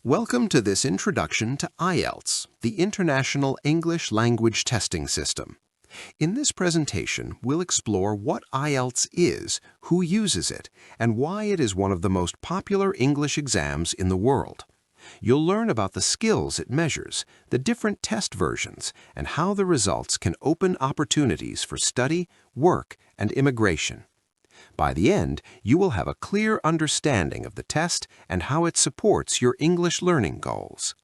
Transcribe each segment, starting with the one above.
Welcome to this introduction to IELTS, the International English Language Testing System. In this presentation, we'll explore what IELTS is, who uses it, and why it is one of the most popular English exams in the world. You'll learn about the skills it measures, the different test versions, and how the results can open opportunities for study, work, and immigration. By the end, you will have a clear understanding of the test and how it supports your English learning goals.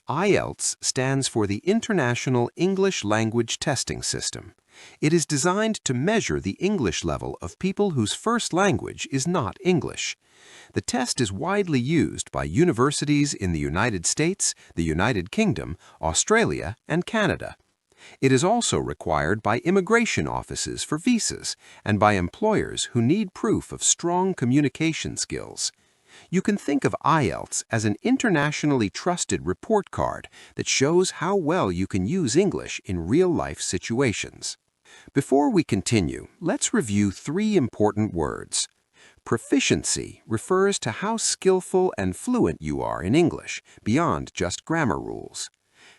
IELTS stands for the International English Language Testing System. It is designed to measure the English level of people whose first language is not English. The test is widely used by universities in the United States, the United Kingdom, Australia, and Canada. It is also required by immigration offices for visas and by employers who need proof of strong communication skills. You can think of IELTS as an internationally trusted report card that shows how well you can use English in real-life situations. Before we continue, let's review three important words. Proficiency refers to how skillful and fluent you are in English, beyond just grammar rules.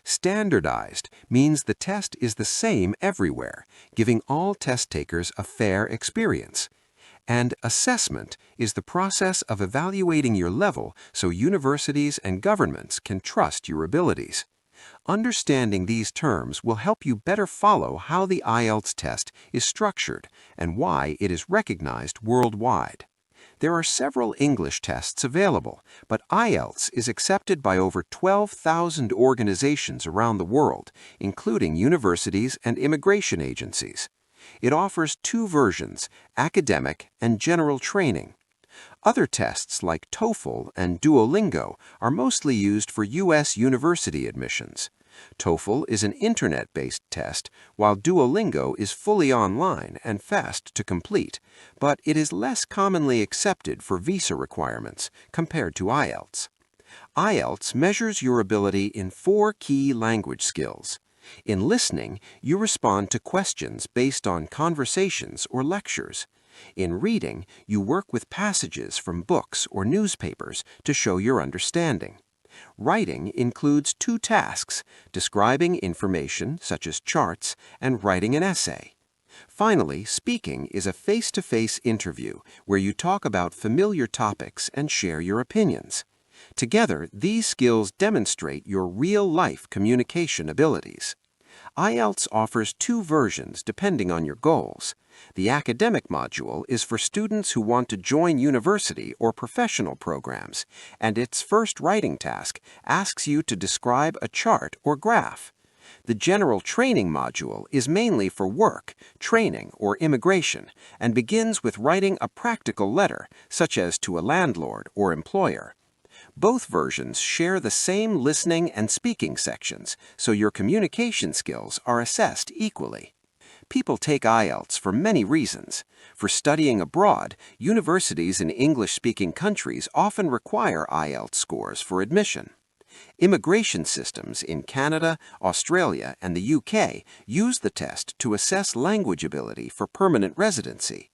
Standardized means the test is the same everywhere, giving all test takers a fair experience. And assessment is the process of evaluating your level so universities and governments can trust your abilities. Understanding these terms will help you better follow how the IELTS test is structured and why it is recognized worldwide. There are several English tests available, but IELTS is accepted by over 12,000 organizations around the world, including universities and immigration agencies. It offers two versions, academic and general training. Other tests like TOEFL and Duolingo are mostly used for U.S. university admissions. TOEFL is an internet-based test, while Duolingo is fully online and fast to complete, but it is less commonly accepted for visa requirements compared to IELTS. IELTS measures your ability in four key language skills. In listening, you respond to questions based on conversations or lectures. In reading, you work with passages from books or newspapers to show your understanding. Writing includes two tasks, describing information such as charts and writing an essay. Finally, speaking is a face-to-face interview where you talk about familiar topics and share your opinions. Together, these skills demonstrate your real-life communication abilities. IELTS offers two versions depending on your goals. The academic module is for students who want to join university or professional programs, and its first writing task asks you to describe a chart or graph. The general training module is mainly for work, training, or immigration, and begins with writing a practical letter, such as to a landlord or employer. Both versions share the same listening and speaking sections, so your communication skills are assessed equally. People take IELTS for many reasons. For studying abroad, universities in English-speaking countries often require IELTS scores for admission. Immigration systems in Canada, Australia, and the UK use the test to assess language ability for permanent residency.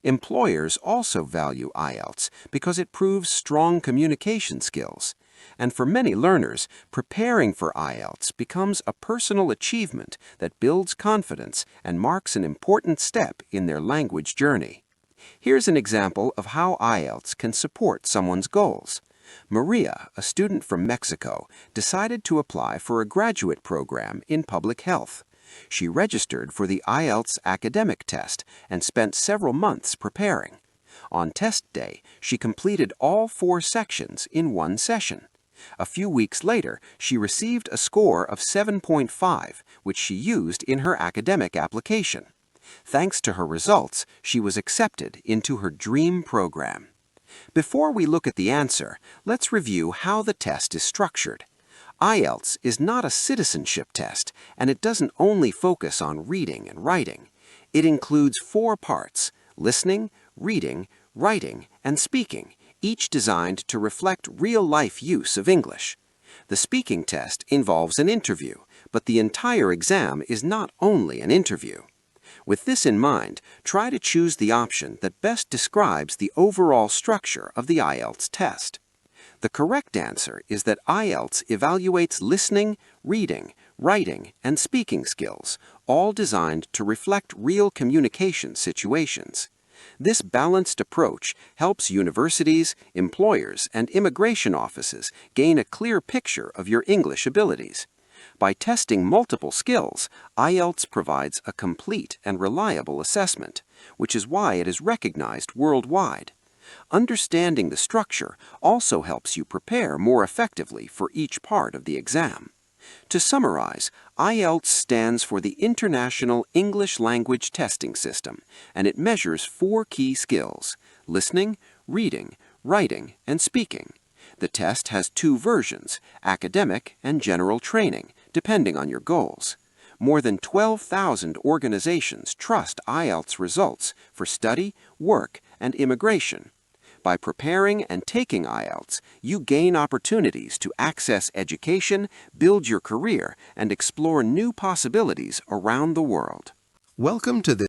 Employers also value IELTS because it proves strong communication skills. And for many learners, preparing for IELTS becomes a personal achievement that builds confidence and marks an important step in their language journey. Here's an example of how IELTS can support someone's goals. Maria, a student from Mexico, decided to apply for a graduate program in public health. She registered for the IELTS academic test and spent several months preparing. On test day, she completed all four sections in one session. A few weeks later, she received a score of 7.5, which she used in her academic application. Thanks to her results, she was accepted into her dream program. Before we look at the answer, let's review how the test is structured. IELTS is not a citizenship test, and it doesn't only focus on reading and writing. It includes four parts: listening, reading, writing, and speaking, each designed to reflect real-life use of English. The speaking test involves an interview, but the entire exam is not only an interview. With this in mind, try to choose the option that best describes the overall structure of the IELTS test. The correct answer is that IELTS evaluates listening, reading, writing, and speaking skills, all designed to reflect real communication situations. This balanced approach helps universities, employers, and immigration offices gain a clear picture of your English abilities. By testing multiple skills, IELTS provides a complete and reliable assessment, which is why it is recognized worldwide. Understanding the structure also helps you prepare more effectively for each part of the exam. To summarize, IELTS stands for the International English Language Testing System, and it measures 4 key skills: listening, reading, writing, and speaking. The test has 2 versions, academic and general training, depending on your goals. More than 12,000 organizations trust IELTS results for study, work, and immigration. By preparing and taking IELTS, you gain opportunities to access education, build your career, and explore new possibilities around the world. Welcome to this